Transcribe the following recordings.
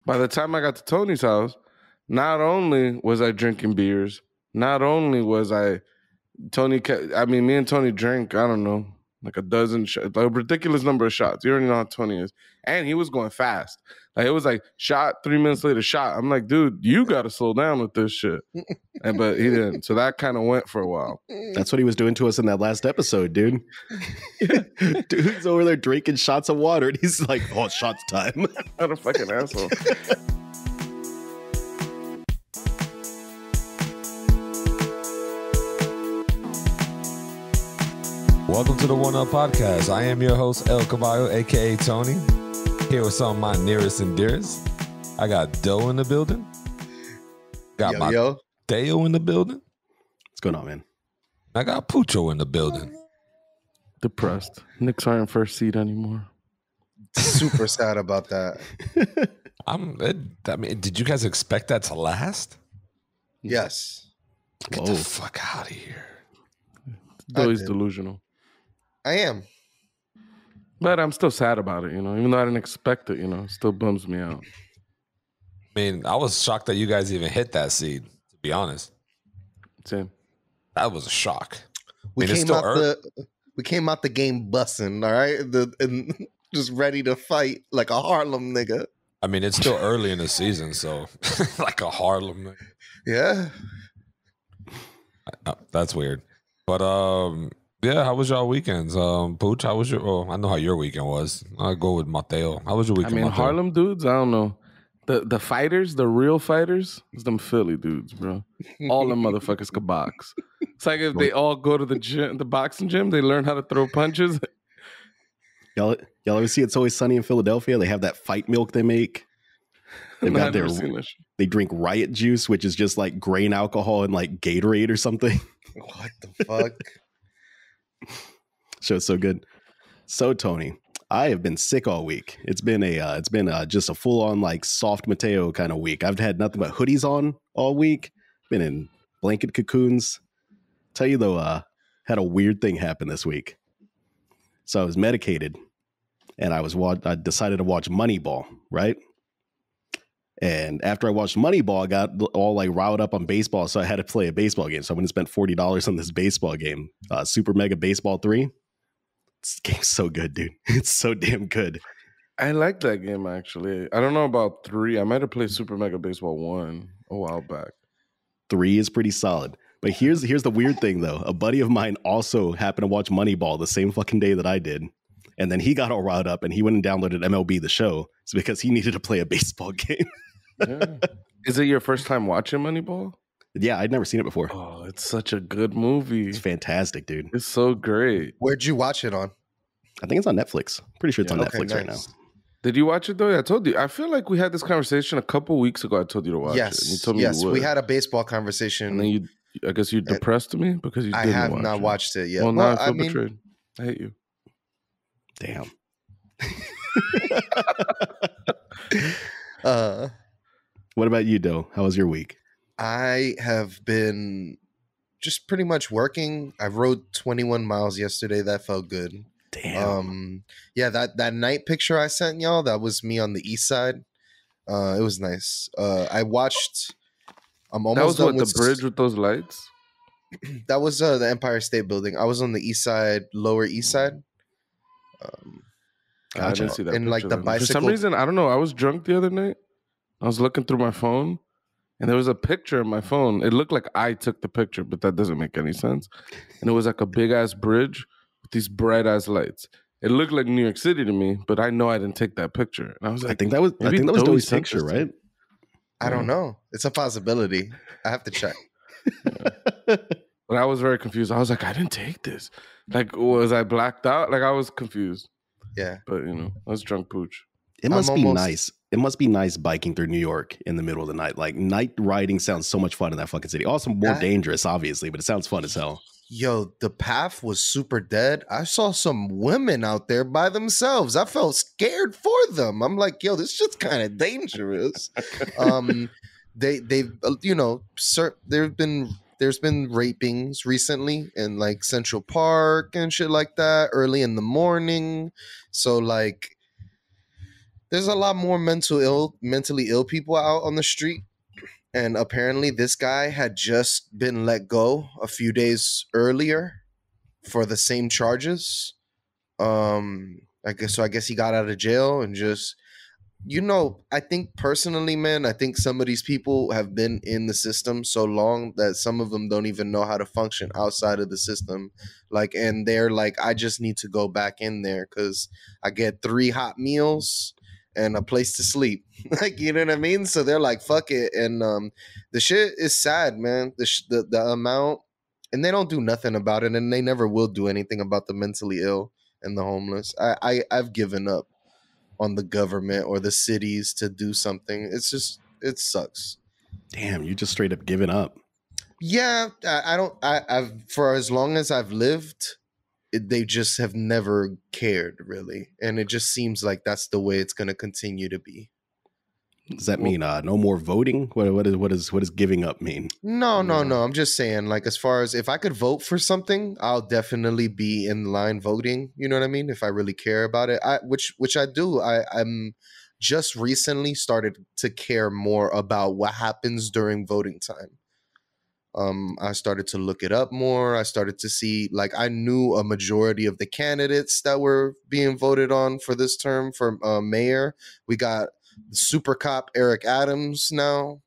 By the time I got to Tony's house, not only was I drinking beers, not only was I me and Tony drank, I don't know, like a dozen shots, a ridiculous number of shots. You already know how Tony is. And he was going fast. Like, it was like shot, 3 minutes later, shot. I'm like, dude, you got to slow down with this shit. But he didn't. So that kind of went for a while. That's what he was doing to us in that last episode, dude. Dude's over there drinking shots of water, and he's like, oh, shots time. What a fucking asshole. Welcome to the One Up Podcast. I am your host, El Caballo, a.k.a. Tony, here with some of my nearest and dearest. I got Doe in the building. Got Mateo in the building. What's going on, man? I got Pucho in the building. Depressed. Knicks aren't first seed anymore. Super sad about that. Did you guys expect that to last? Yes. Get the fuck out of here. Doughy's delusional. I am. But I'm still sad about it, even though I didn't expect it, it still bums me out. I mean, I was shocked that you guys even hit that seed, to be honest. Same. That was a shock. We came out the game busting, all right? And just ready to fight like a Harlem nigga. I mean, it's still early in the season, so like a Harlem nigga. Yeah. That's weird. But yeah, how was y'all weekends? Pooch, how was your? Oh, I know how your weekend was. I'll go with Mateo. How was your weekend? I mean, Mateo? Harlem dudes, I don't know. The fighters, the real fighters, is them Philly dudes, bro. All them motherfuckers could box. It's like if they all go to the gym, the boxing gym, they learn how to throw punches. Y'all ever see It's Always Sunny in Philadelphia? They have that fight milk they make. They've got they drink Riot Juice, which is just like grain alcohol and like Gatorade or something. What the fuck? Show's so good. So Tony, I have been sick all week. It's been just a full on like soft Mateo kind of week. I've had nothing but hoodies on all week. Been in blanket cocoons. Tell you though, had a weird thing happen this week. So I was medicated, and I decided to watch Moneyball, right? And after I watched Moneyball, I got all like riled up on baseball, so I had to play a baseball game. So I went and spent $40 on this baseball game, Super Mega Baseball 3. This game's so good, dude. It's so damn good. I like that game, actually. I don't know about 3. I might have played Super Mega Baseball 1 a while back. 3 is pretty solid. But here's the weird thing, though. A buddy of mine also happened to watch Moneyball the same fucking day that I did. And then he got all riled up, and he went and downloaded MLB The Show. It's because he needed to play a baseball game. Yeah. Is it your first time watching Moneyball? Yeah, I'd never seen it before. Oh, it's such a good movie. It's fantastic, dude. It's so great. Where'd you watch it on? I think it's on Netflix. Pretty sure it's on Netflix right now. Did you watch it though? I told you. I feel like we had this conversation a couple weeks ago. I told you to watch it. And you told me you would. We had a baseball conversation. And then I guess you depressed me because you didn't watch it. I have not watched it yet. Well, now I feel betrayed. I hate you. Damn. What about you, Doe? How was your week? I have been just pretty much working. I rode 21 miles yesterday. That felt good. Damn. Yeah, that night picture I sent y'all, that was me on the east side. It was nice. I watched. I'm almost done with the bridge with those lights. That was the Empire State Building. I was on the east side, lower east side. I didn't see that. And like the bicycle. For some reason, I don't know. I was drunk the other night. I was looking through my phone, and there was a picture in my phone. It looked like I took the picture, but that doesn't make any sense. And it was like a big ass bridge with these bright ass lights. It looked like New York City to me, but I know I didn't take that picture. And I was like, I think that was Doughy's picture, right? I don't know. It's a possibility. I have to check. But I was very confused. I was like, I didn't take this. Like, was I blacked out? Like, I was confused. Yeah. But, I was drunk pooch. It must be nice. It must be nice biking through New York in the middle of the night. Like, night riding sounds so much fun in that fucking city. Also more dangerous, obviously, but it sounds fun as hell. Yo, the path was super dead. I saw some women out there by themselves. I felt scared for them. I'm like, yo, this shit's kind of dangerous. There's been rapings recently in like Central Park and shit like that early in the morning. So like There's a lot more mentally ill people out on the street. And apparently this guy had just been let go a few days earlier for the same charges. I guess he got out of jail and just, I think personally, man, I think some of these people have been in the system so long that some of them don't even know how to function outside of the system. Like, and they're like, I just need to go back in there because I get 3 hot meals and a place to sleep. Like, you know what I mean? So they're like, fuck it. And the shit is sad, man. The amount, and they don't do nothing about it, and they never will do anything about the mentally ill and the homeless. I've given up on the government or the cities to do something. It's just, it sucks. Damn, you just straight up giving up. Yeah, I've for as long as I've lived, they just have never cared really, and it just seems like that's the way it's going to continue to be. Does that mean no more voting? What does giving up mean? No. I'm just saying, like, as far as if I could vote for something, I'll definitely be in line voting. You know what I mean? If I really care about it, which I do. I'm just recently started to care more about what happens during voting time. I started to look it up more. I started to see, like, I knew a majority of the candidates that were being voted on for this term for mayor. We got super cop Eric Adams now.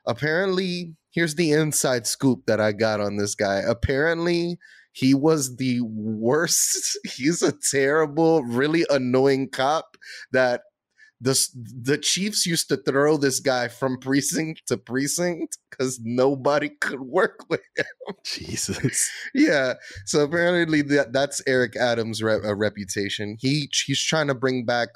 Apparently, here's the inside scoop that I got on this guy. Apparently, he was the worst. He's a terrible, really annoying cop that the Chiefs used to throw this guy from precinct to precinct because nobody could work with him. Jesus. Yeah. So apparently that's Eric Adams' reputation. He's trying to bring back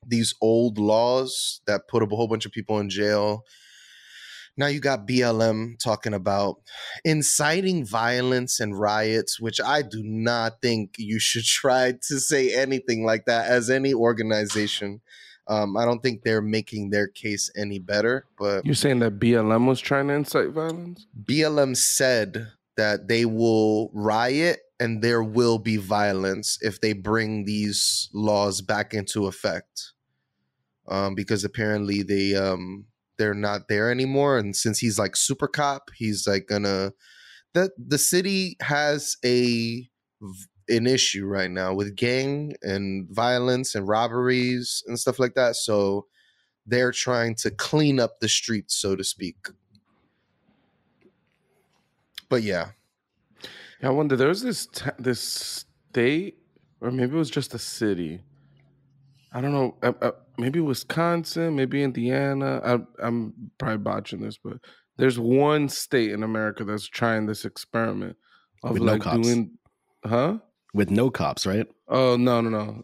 these old laws that put a whole bunch of people in jail. Now you got BLM talking about inciting violence and riots, which I do not think you should try to say anything like that as any organization. I don't think they're making their case any better. But you're saying that BLM was trying to incite violence? BLM said that they will riot and there will be violence if they bring these laws back into effect. Because apparently they're not there anymore, and since he's like super cop, he's like gonna. The city has an issue right now with gang and violence and robberies and stuff like that. So they're trying to clean up the streets, so to speak. But yeah, I wonder. There was this state, or maybe it was just a city. I don't know. Maybe Wisconsin, maybe Indiana. I'm probably botching this, but there's one state in America that's trying this experiment of with like no cops. doing, with no cops, right? Oh no.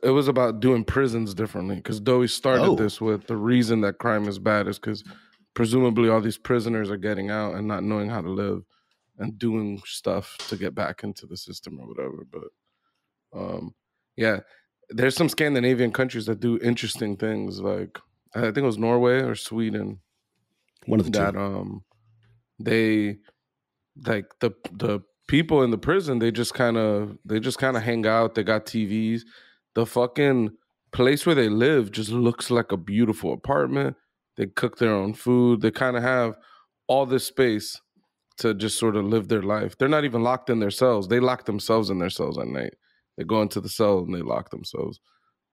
It was about doing prisons differently because Doughy started this with the reason that crime is bad is because presumably all these prisoners are getting out and not knowing how to live and doing stuff to get back into the system or whatever. But yeah. There's some Scandinavian countries that do interesting things. Like I think it was Norway or Sweden. One of the that, two. They like the people in the prison. They just kind of hang out. They got TVs. The fucking place where they live just looks like a beautiful apartment. They cook their own food. They kind of have all this space to just sort of live their life. They're not even locked in their cells. They lock themselves in their cells at night. They go into the cell and they lock themselves.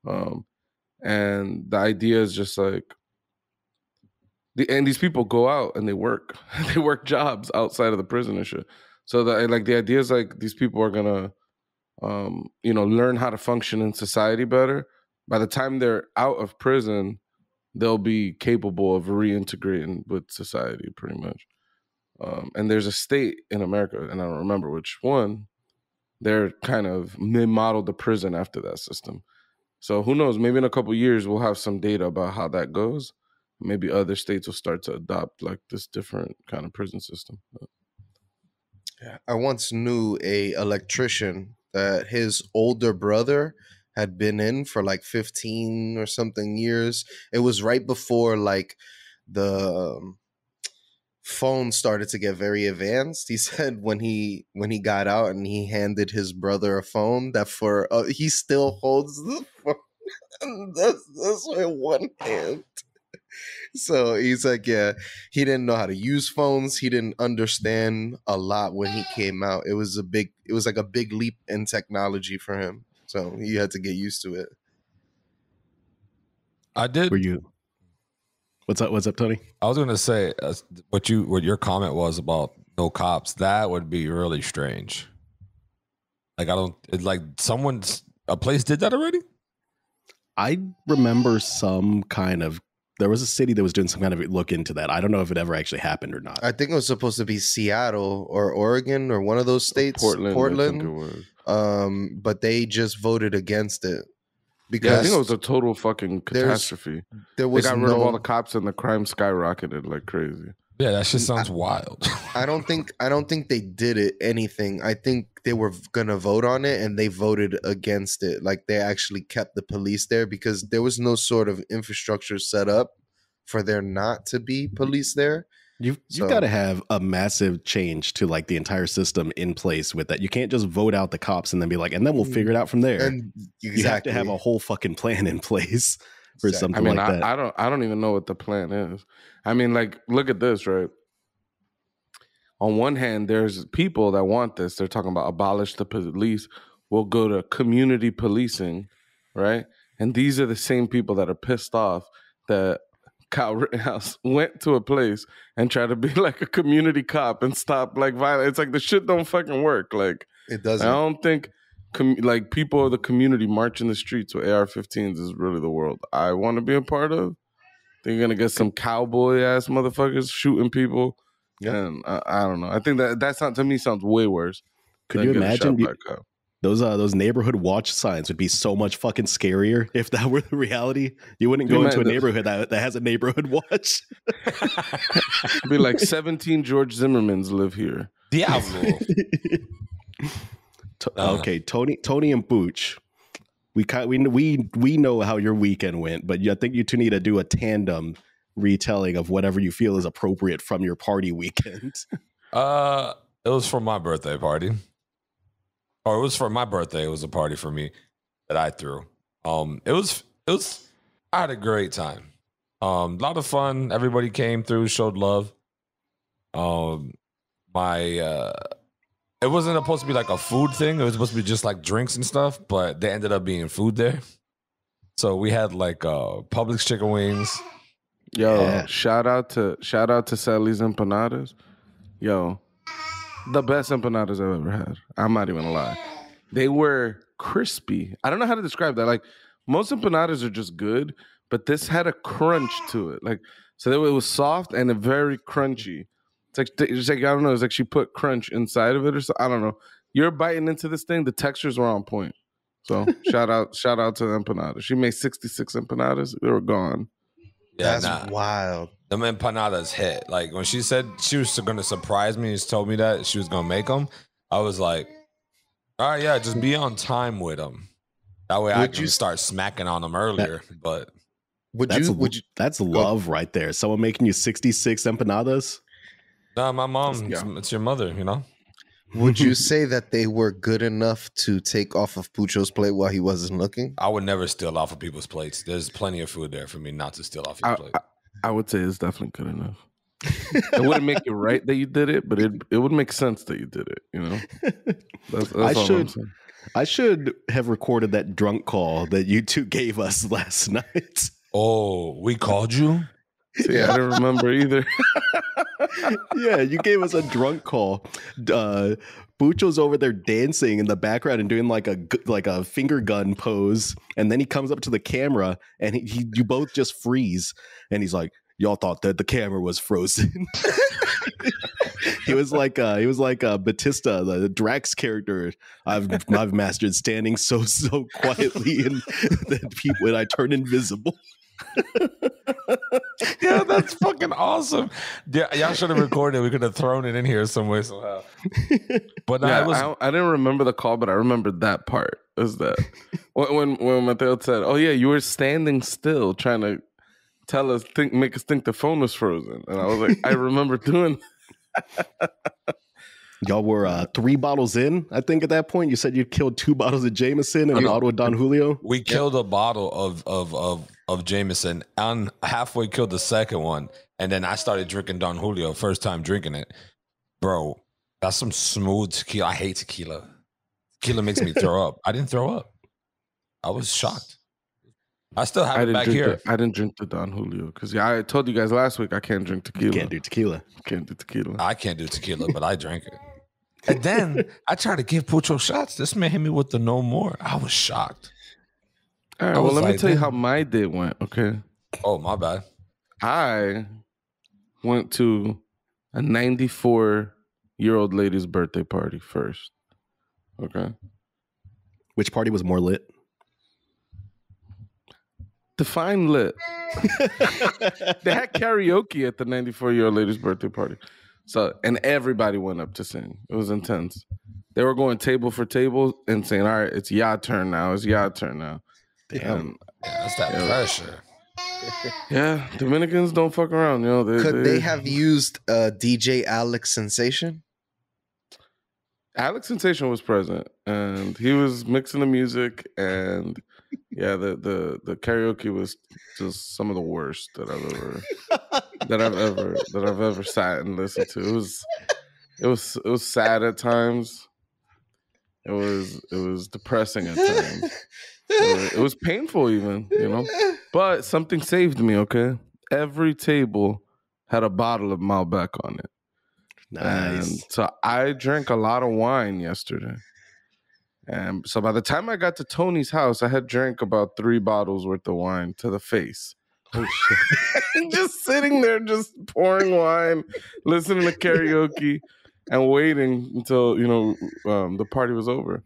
And the idea is just like, and these people go out and they work. They work jobs outside of the prison and shit. So the idea is like these people are gonna, learn how to function in society better. By the time they're out of prison, they'll be capable of reintegrating with society pretty much. And there's a state in America, and I don't remember which one, they modeled the prison after that system. So who knows? Maybe in a couple of years we'll have some data about how that goes. Maybe other states will start to adopt like this different kind of prison system. Yeah. I once knew a electrician that his older brother had been in for like 15 or something years. It was right before like the phone started to get very advanced. He said when he got out and he handed his brother a phone that he still holds the phone. That's with one hand. So he's like, yeah, he didn't know how to use phones. He didn't understand a lot when he came out. It was like a big leap in technology for him. So he had to get used to it. I did. Were you? What's up, Tony? I was gonna say what your comment was about no cops. That would be really strange. Like a place did that already. I remember there was a city that was doing some kind of look into that. I don't know if it ever actually happened or not. I think it was supposed to be Seattle or Oregon or one of those states. Portland. I think it was. But they just voted against it. Because I think it was a total fucking catastrophe. They got rid of all the cops and the crime skyrocketed like crazy. Yeah, that shit sounds wild. I don't think they did anything. I think they were gonna vote on it and they voted against it. Like they actually kept the police there because there was no sort of infrastructure set up for there not to be police there. You've got to have a massive change to like the entire system in place with that. You can't just vote out the cops and then be like, and then we'll figure it out from there. And you have to have a whole fucking plan in place for something like that. I don't even know what the plan is. I mean, like, look at this, right? On one hand, there's people that want this. They're talking about abolish the police. We'll go to community policing, right? And these are the same people that are pissed off that Kyle Rittenhouse went to a place and tried to be like a community cop and stop like violence. It's like the shit don't fucking work. Like it doesn't. I don't think like people of the community marching the streets with AR-15s is really the world I want to be a part of. They're gonna get some cowboy ass motherfuckers shooting people. Yeah. And I don't know. I think that sounds to me sounds way worse. Could you imagine those neighborhood watch signs would be so much fucking scarier if that were the reality? You wouldn't go into a neighborhood that has a neighborhood watch. It'd be like 17 George Zimmermans live here. Diablo. Okay, Tony and Pooch. We know how your weekend went, but I think you two need to do a tandem retelling of whatever you feel is appropriate from your party weekend. It was for my birthday party. Or it was for my birthday. It was a party for me that I threw. It was I had a great time. A lot of fun. Everybody came through, showed love. It wasn't supposed to be like a food thing. It was supposed to be just like drinks and stuff, but they ended up being food there. So we had like Publix chicken wings. Yo, yeah. shout out to Sally's empanadas. Yo, the best empanadas I've ever had. I'm not even gonna lie. They were crispy. I don't know how to describe that. Like most empanadas are just good, but this had a crunch to it. Like so it was soft and very crunchy. It's like I don't know. It's like she put crunch inside of it or so. I don't know. You're biting into this thing. The textures were on point. So shout out to the empanadas. She made 66 empanadas. They were gone. Yeah, that's wild. Them empanadas hit. Like when she said she was going to surprise me and she told me that she was going to make them, I was like, all right, yeah, just be on time with them. That way I can start smacking on them earlier. But that's love right there. Someone making you 66 empanadas. No, my mom. It's your mother, you know. Would you say that they were good enough to take off of Pucho's plate while he wasn't looking? I would never steal off of people's plates. There's plenty of food there for me not to steal off your plate. I would say it's definitely good enough. It wouldn't make it right that you did it, but it would make sense that you did it. You know, that's all I'm saying. I should have recorded that drunk call that you two gave us last night. Oh, we called you? See, I don't remember either. Yeah, you gave us a drunk call. Pucho's over there dancing in the background and doing like a finger gun pose, and then he comes up to the camera and you both just freeze, and he's like, "Y'all thought that the camera was frozen." He was like Batista, the Drax character. I've mastered standing so quietly and that people when I turn invisible. Yeah, that's fucking awesome. Yeah, y'all should have recorded it. We could have thrown it in here some way somehow. But yeah, I didn't remember the call, but I remembered that part. Is that when Mateo said, "Oh yeah, you were standing still trying to tell us, make us think the phone was frozen," and I was like, I remember doing. Y'all were 3 bottles in, I think, at that point. You said you killed 2 bottles of Jameson and a bottle of Don Julio. We killed a bottle of Jameson and halfway killed the second one. And then I started drinking Don Julio, first time drinking it. Bro, that's some smooth tequila. I hate tequila. Tequila makes me throw up. I didn't throw up. I was shocked. I still have it back here. I didn't drink the Don Julio because I told you guys last week I can't drink tequila. Can't do tequila. Can't do tequila. I can't do tequila, but I drank it. And then I tried to give Pucho shots. This man hit me with the no more. I was shocked. All right, well, let me tell you how my day went, okay? Oh, my bad. I went to a 94-year-old lady's birthday party first, okay? Which party was more lit? Define lit. They had karaoke at the 94-year-old lady's birthday party. So, and everybody went up to sing. It was intense. They were going table for table and saying, all right, it's your turn now. It's your turn now. Damn. That's that pressure. Yeah, Dominicans don't fuck around. You know, Could they have used DJ Alex Sensation? Alex Sensation was present, and he was mixing the music, and yeah, the karaoke was just some of the worst that I've ever sat and listened to. It was sad at times. It was depressing at times. It was painful even, you know. But something saved me, okay? Every table had a bottle of Malbec on it. Nice. And so I drank a lot of wine yesterday. And so by the time I got to Tony's house, I had drank about 3 bottles worth of wine to the face. Oh shit. Just sitting there, just pouring wine, listening to karaoke, and waiting until, you know, the party was over.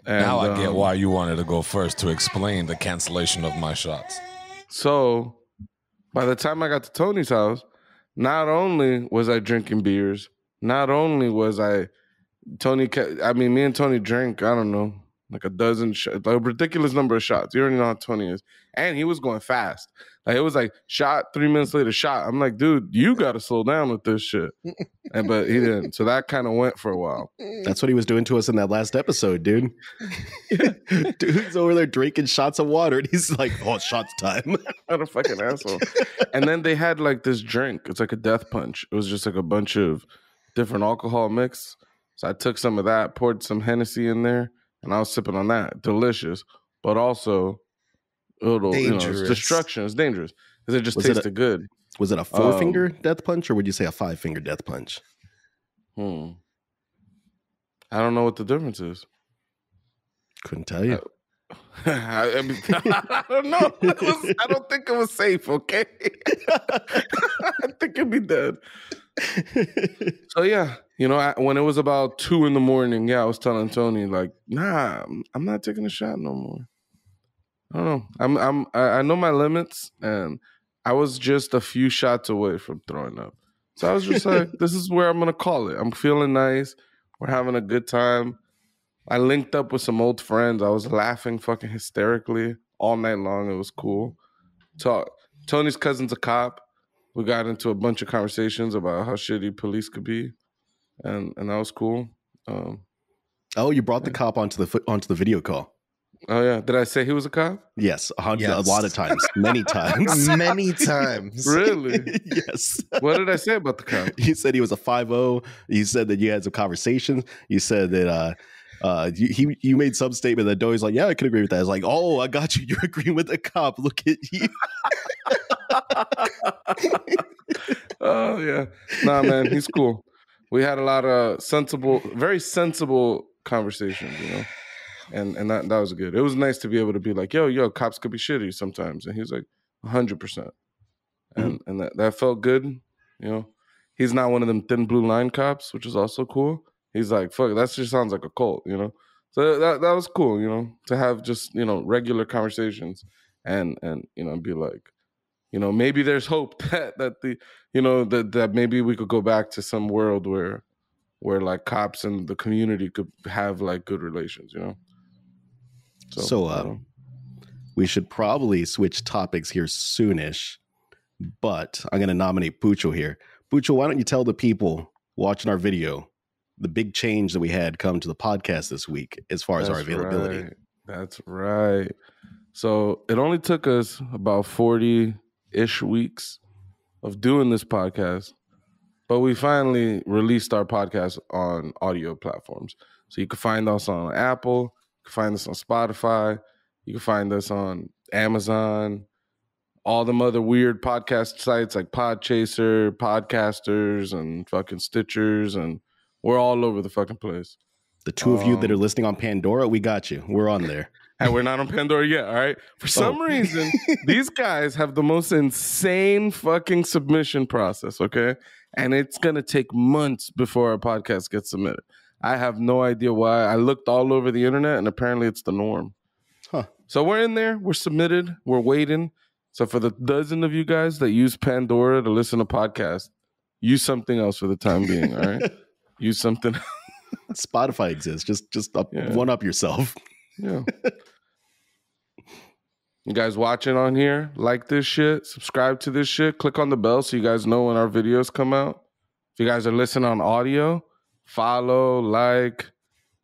And, now I get why you wanted to go first to explain the cancellation of my shots. So by the time I got to Tony's house, not only was I drinking beers, not only was me and Tony drank, I don't know, like a dozen, like a ridiculous number of shots. You already know how Tony is. And he was going fast. Like it was like shot, 3 minutes later, shot. I'm like, dude, you got to slow down with this shit. But he didn't. So that kind of went for a while. That's what he was doing to us in that last episode, dude. Dude's over there drinking shots of water, and he's like, oh, shots time. What a fucking asshole. And then they had like this drink. It's like a death punch. It was just like a bunch of different alcohol mix. So I took some of that, poured some Hennessy in there, and I was sipping on that. Delicious, but also a little, dangerous. It's destruction. It's dangerous because it just tasted good. Was it a 4-finger death punch, or would you say a 5-finger death punch? I don't know what the difference is. Couldn't tell you. I mean, I don't know. I don't think it was safe, okay? I think it'd be dead. So yeah, you know, when it was about 2 a.m, I was telling Tony like, nah, I'm not taking a shot no more. I don't know. I know my limits, and I was just a few shots away from throwing up. So I was just like, this is where I'm gonna call it. I'm feeling nice. We're having a good time. I linked up with some old friends. I was laughing fucking hysterically all night long. It was cool. Tony's cousin's a cop. We got into a bunch of conversations about how shitty police could be, and that was cool. Oh, you brought the cop onto the video call. Oh yeah, did I say he was a cop? Yes, a lot of times, many times, many times. Really? Yes. What did I say about the cop? You said he was a 5-0. You said that you had some conversations. You said that you made some statement that Doughy's like, yeah, I could agree with that. I was like, oh, I got you. You're agreeing with the cop. Look at you. Oh yeah, nah, man, he's cool. We had a lot of very sensible conversations, you know. And that was good. It was nice to be able to be like, yo, cops could be shitty sometimes. And he was like, 100%. And that felt good. You know, he's not one of them thin blue line cops, which is also cool. He's like, fuck, that just sounds like a cult, you know? So that was cool, you know, to have just, you know, regular conversations and you know, be like, you know, maybe there's hope that maybe we could go back to some world where like cops and the community could have like good relations, you know? So we should probably switch topics here soonish, but I'm going to nominate Pucho here. Pucho, why don't you tell the people watching our video the big change that we had come to the podcast this week as far as our availability. Right. That's right. So it only took us about 40-ish weeks of doing this podcast, but we finally released our podcast on audio platforms. So you can find us on Apple, you can find us on Spotify, you can find us on Amazon, all them other weird podcast sites like Podchaser, Podcasters, and fucking Stitchers, and we're all over the fucking place. The two of you that are listening on Pandora, we got you. We're on there. And we're not on Pandora yet, all right? For some reason, these guys have the most insane fucking submission process, okay? And it's going to take months before our podcast gets submitted. I have no idea why. I looked all over the internet, and apparently it's the norm. Huh. So we're in there. We're submitted. We're waiting. So for the dozen of you guys that use Pandora to listen to podcasts, use something else for the time being, all right? Use something. Spotify exists. Just one up yourself. Yeah. You guys watching on here, like this shit, subscribe to this shit, click on the bell so you guys know when our videos come out. If you guys are listening on audio, follow, like,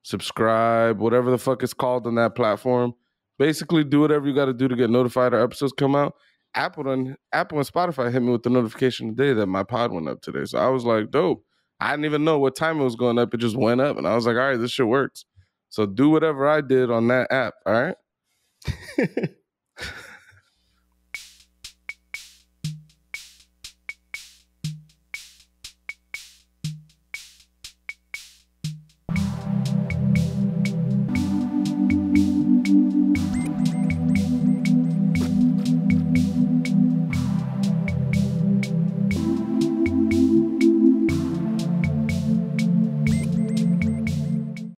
subscribe, whatever the fuck it's called on that platform. Basically, do whatever you got to do to get notified our episodes come out. Apple and Spotify hit me with the notification today that my pod went up today. So I was like, dope. I didn't even know what time it was going up. It just went up. And I was like, all right, this shit works. So do whatever I did on that app, all right?